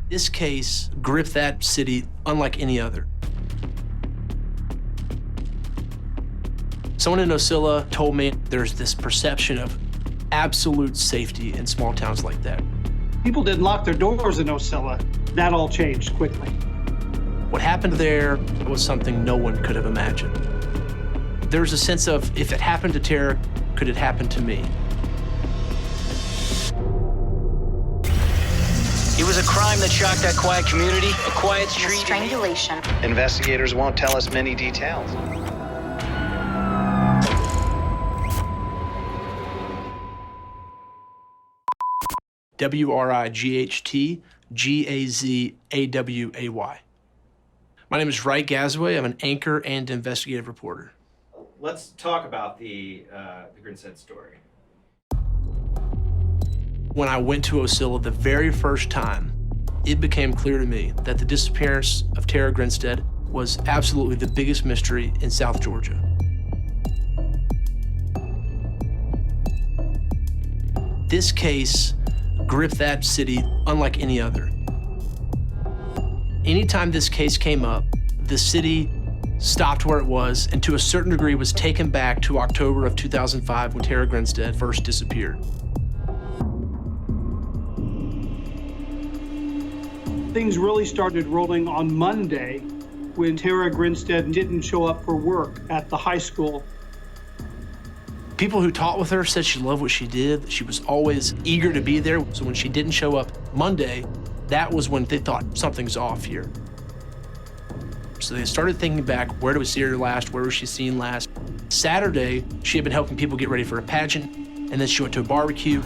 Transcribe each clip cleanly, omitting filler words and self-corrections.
This case gripped that city unlike any other. Someone in Ocilla told me there's this perception of absolute safety in small towns like that. People didn't lock their doors in Ocilla. That all changed quickly. What happened there was something no one could have imagined. There was a sense of, if it happened to Tara, could it happen to me? It was a crime that shocked that quiet community, a quiet street. Strangulation. Investigators won't tell us many details. WRIGHTGAZAWAY. My name is Wright Gazaway. I'm an anchor and investigative reporter. Let's talk about the Grinstead story. When I went to Ocilla the very first time, it became clear to me that the disappearance of Tara Grinstead was absolutely the biggest mystery in South Georgia. This case gripped that city unlike any other. Anytime this case came up, the city stopped where it was and to a certain degree was taken back to October of 2005 when Tara Grinstead first disappeared. Things really started rolling on Monday when Tara Grinstead didn't show up for work at the high school. People who taught with her said she loved what she did, that she was always eager to be there. So when she didn't show up Monday, that was when they thought something's off here. So they started thinking back, where did we see her last? Where was she seen last? Saturday, she had been helping people get ready for a pageant, and then she went to a barbecue,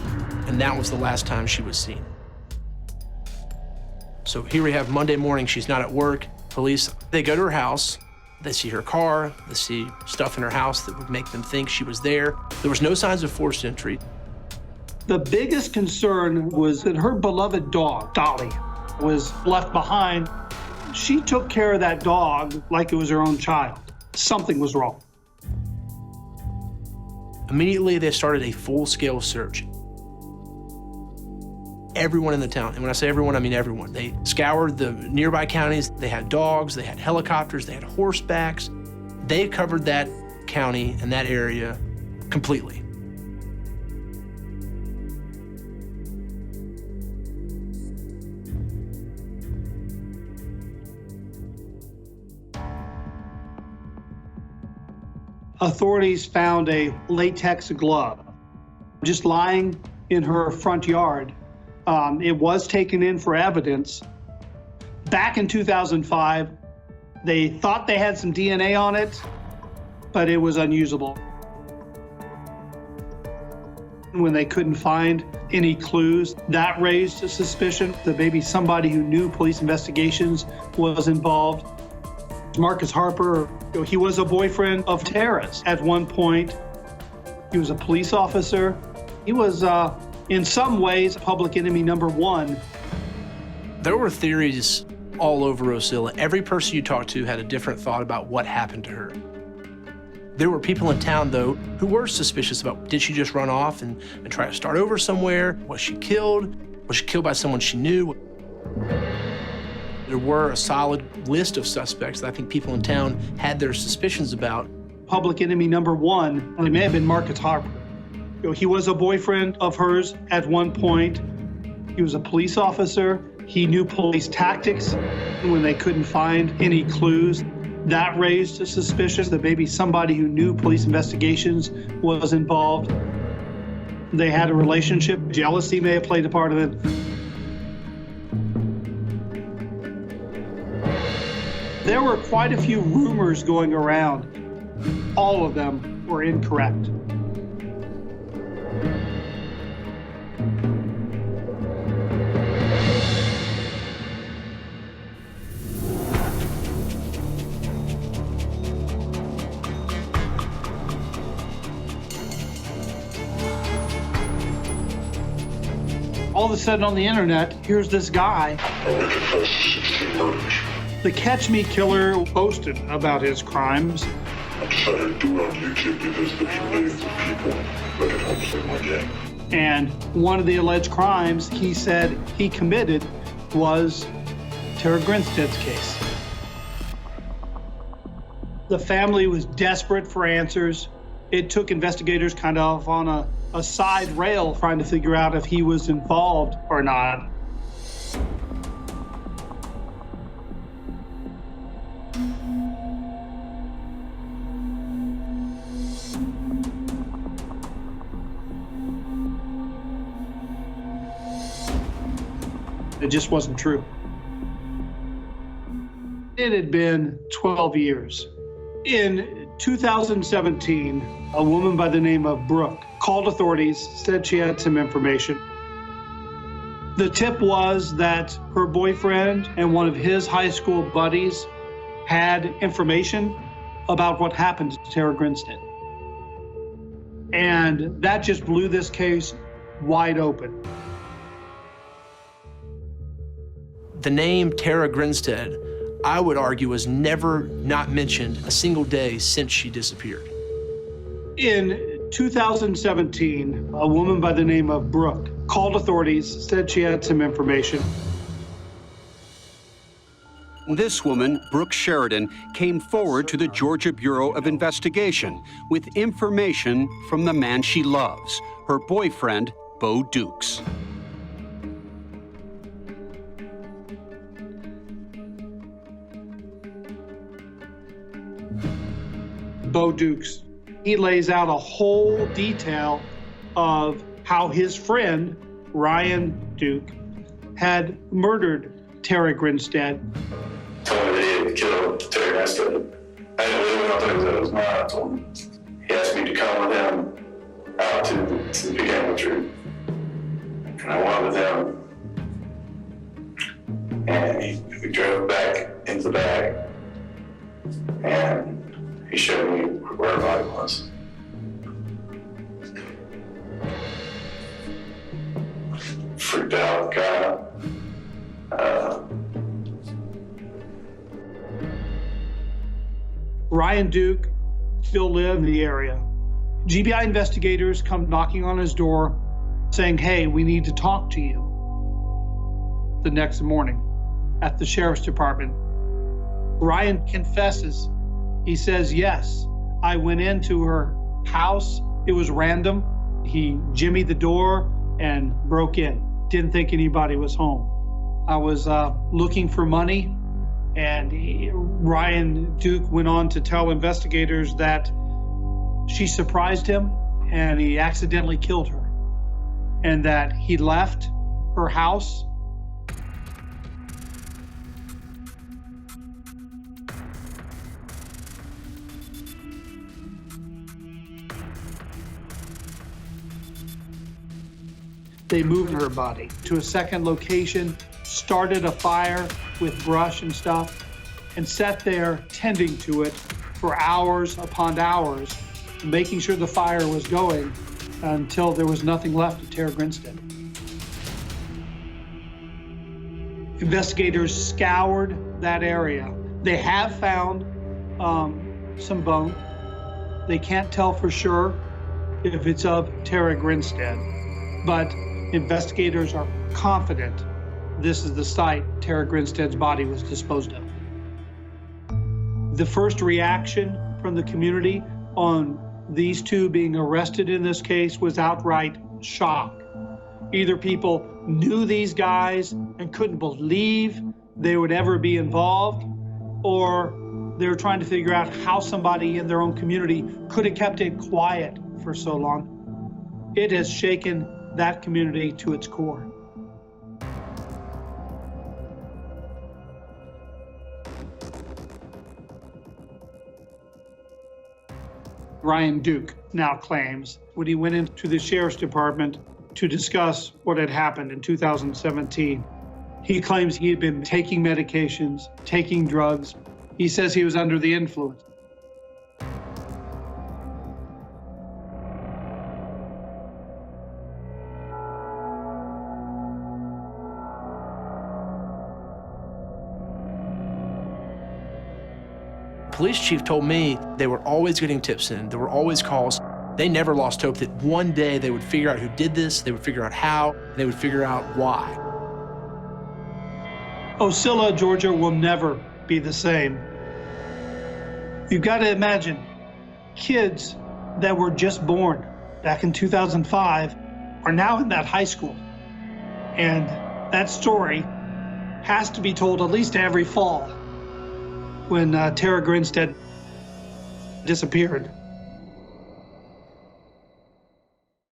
and that was the last time she was seen. So here we have Monday morning, she's not at work. Police, they go to her house, they see her car, they see stuff in her house that would make them think she was there. There was no signs of forced entry. The biggest concern was that her beloved dog, Dolly, was left behind. She took care of that dog like it was her own child. Something was wrong. Immediately, they started a full-scale search. Everyone in the town, and when I say everyone, I mean everyone. They scoured the nearby counties. They had dogs, they had helicopters, they had horsebacks. They covered that county and that area completely. Authorities found a latex glove just lying in her front yard. It was taken in for evidence. Back in 2005, they thought they had some DNA on it, but it was unusable. When they couldn't find any clues, that raised a suspicion that maybe somebody who knew police investigations was involved. Marcus Harper, he was a boyfriend of Tara's at one point. He was a police officer. He was, in some ways, public enemy number one. There were theories all over Ocilla. Every person you talked to had a different thought about what happened to her. There were people in town, though, who were suspicious about, did she just run off and try to start over somewhere? Was she killed? Was she killed by someone she knew? There were a solid list of suspects that I think people in town had their suspicions about. Public enemy number one, it may have been Marcus Harper. He was a boyfriend of hers at one point. He was a police officer. He knew police tactics. When they couldn't find any clues, that raised a suspicion that maybe somebody who knew police investigations was involved. They had a relationship. Jealousy may have played a part of it. There were quite a few rumors going around. All of them were incorrect. All of a sudden on the internet, here's this guy. The Catch Me Killer posted about his crimes. I decided to do it on YouTube because there's millions of people that can help save my game. And one of the alleged crimes he said he committed was Tara Grinstead's case. The family was desperate for answers. It took investigators kind of on a side rail trying to figure out if he was involved or not. It just wasn't true. It had been 12 years. In 2017, a woman by the name of Brooke called authorities, said she had some information. The tip was that her boyfriend and one of his high school buddies had information about what happened to Tara Grinstead. And that just blew this case wide open. The name Tara Grinstead, I would argue, was never not mentioned a single day since she disappeared. In 2017, a woman by the name of Brooke called authorities, said she had some information. This woman, Brooke Sheridan, came forward to the Georgia Bureau of Investigation with information from the man she loves, her boyfriend, Bo Dukes. Bo Dukes. He lays out a whole detail of how his friend, Ryan Duke, had murdered Tara Grinstead. Told me that he had killed Tara Grinstead. I didn't believe him. I thought it was mine. I told him. He asked me to come with him out to the beginning of the truth. And I went with him. And we drove back into the bag. And he showed me where her body was. Freaked out, got up. Ryan Duke still lived in the area. GBI investigators come knocking on his door saying, "Hey, we need to talk to you." The next morning at the sheriff's department, Ryan confesses. He says, "Yes, I went into her house. It was random. He jimmied the door and broke in. Didn't think anybody was home. I was looking for money." And Ryan Duke went on to tell investigators that she surprised him and he accidentally killed her, and that he left her house. They moved her body to a second location, started a fire with brush and stuff, and sat there tending to it for hours upon hours, making sure the fire was going until there was nothing left of Tara Grinstead. Investigators scoured that area. They have found some bone. They can't tell for sure if it's of Tara Grinstead, but investigators are confident this is the site Tara Grinstead's body was disposed of. The first reaction from the community on these two being arrested in this case was outright shock. Either people knew these guys and couldn't believe they would ever be involved, or they were trying to figure out how somebody in their own community could have kept it quiet for so long. It has shaken that community to its core. Ryan Duke now claims when he went into the sheriff's department to discuss what had happened in 2017, he claims he had been taking medications, taking drugs. He says he was under the influence. Police chief told me they were always getting tips in. There were always calls. They never lost hope that one day they would figure out who did this, they would figure out how, they would figure out why. Ocilla, Georgia will never be the same. You've got to imagine kids that were just born back in 2005 are now in that high school. And that story has to be told at least every fall when Tara Grinstead disappeared.